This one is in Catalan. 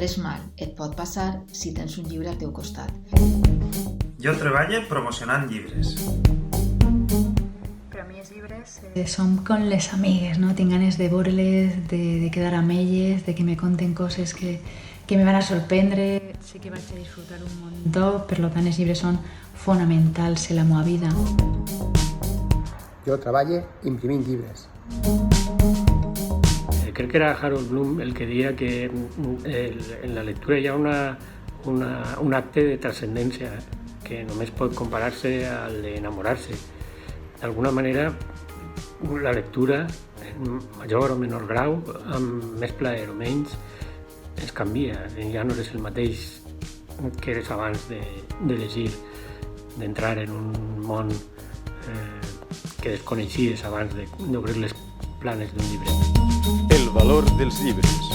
res mal et pot passar si tens un llibre al teu costat. Jo treballo promocionant llibres. Per a mi els llibres Som com les amigues, no? Tinc ganes de veure-les, de quedar amb elles, de que me conten coses que me van a sorprendre. Sé que vaig a disfrutar un muntó, per tant els llibres són fonamentals en la meva vida. Jo treballo imprimint llibres. Crec que era Harold Bloom el que deia que en la lectura hi ha un acte de trascendència que només pot comparar-se al d'enamorar-se. D'alguna manera, la lectura, en major o menor grau, amb més plaer o menys, es canvia. Ja no eres el mateix que eres abans de llegir, d'entrar en un món que desconeixies abans d'obrir les planes d'un llibre. El valor dels llibres.